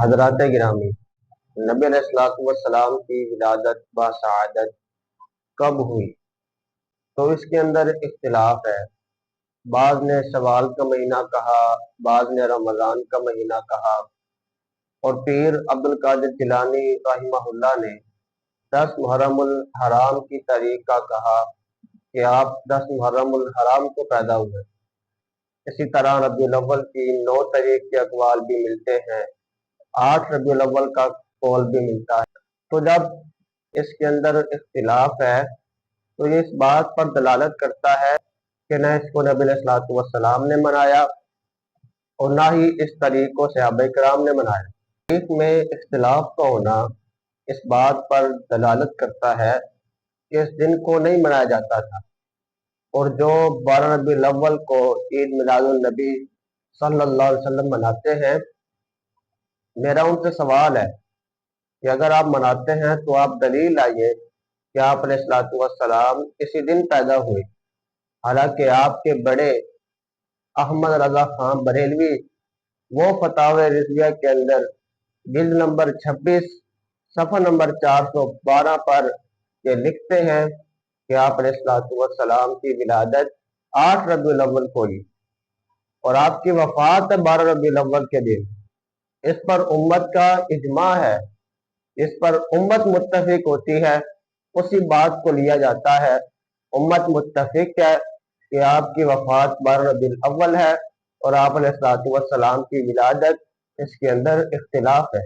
حضرات گرامی، نبی علیہ الصلوۃ والسلام کی ولادت بسعادت کب ہوئی؟ تو اس کے اندر اختلاف ہے۔ بعض نے شوال کا مہینہ کہا، بعض نے رمضان کا مہینہ کہا، اور پیر عبد القادر جیلانی رحمہ اللہ نے 10 محرم الحرام کی تاریخ کا کہا کہ آپ 10 محرم الحرام کو پیدا ہوئے۔ اسی طرح ربیع الاول کی 9 تاریخ کے اقوال بھی ملتے ہیں، 8 ربیع الاول کا قول بھی ملتا ہے۔ تو جب اس کے اندر اختلاف ہے تو یہ اس بات پر دلالت کرتا ہے کہ نہ اس کو نبی علیہ الصلوۃ والسلام نے منایا اور نہ ہی اس طریق کو صحابہ کرام نے منایا۔ تاریخ میں اختلاف کا ہونا اس بات پر دلالت کرتا ہے کہ اس دن کو نہیں منایا جاتا تھا، اور جو 12 ربیع الاول کو عید میلاد النبی صلی اللہ علیہ وسلم مناتے ہیں، میرا ان سے سوال ہے کہ اگر آپ مناتے ہیں تو آپ دلیل لائیے کہ آپ علیہ الصلوۃ والسلام اسی دن پیدا ہوئے، حالانکہ آپ کے بڑے احمد رضا خان بریلوی وہ فتاوی رضویہ کے اندر جلد نمبر 26 صفحہ نمبر 412 پر یہ لکھتے ہیں کہ آپ علیہ الصلوۃ والسلام کی ولادت 8 ربیع الاول کو ہوئی اور آپ کی وفات ہے 12 ربیع الاول کے دن۔ اس پر امت کا اجماع ہے، اس پر امت متفق ہوتی ہے، اسی بات کو لیا جاتا ہے۔ امت متفق ہے کہ آپ کی وفات 12 ربیع الاول ہے اور آپ علیہ الصلوۃ والسلام کی ولادت، اس کے اندر اختلاف ہے۔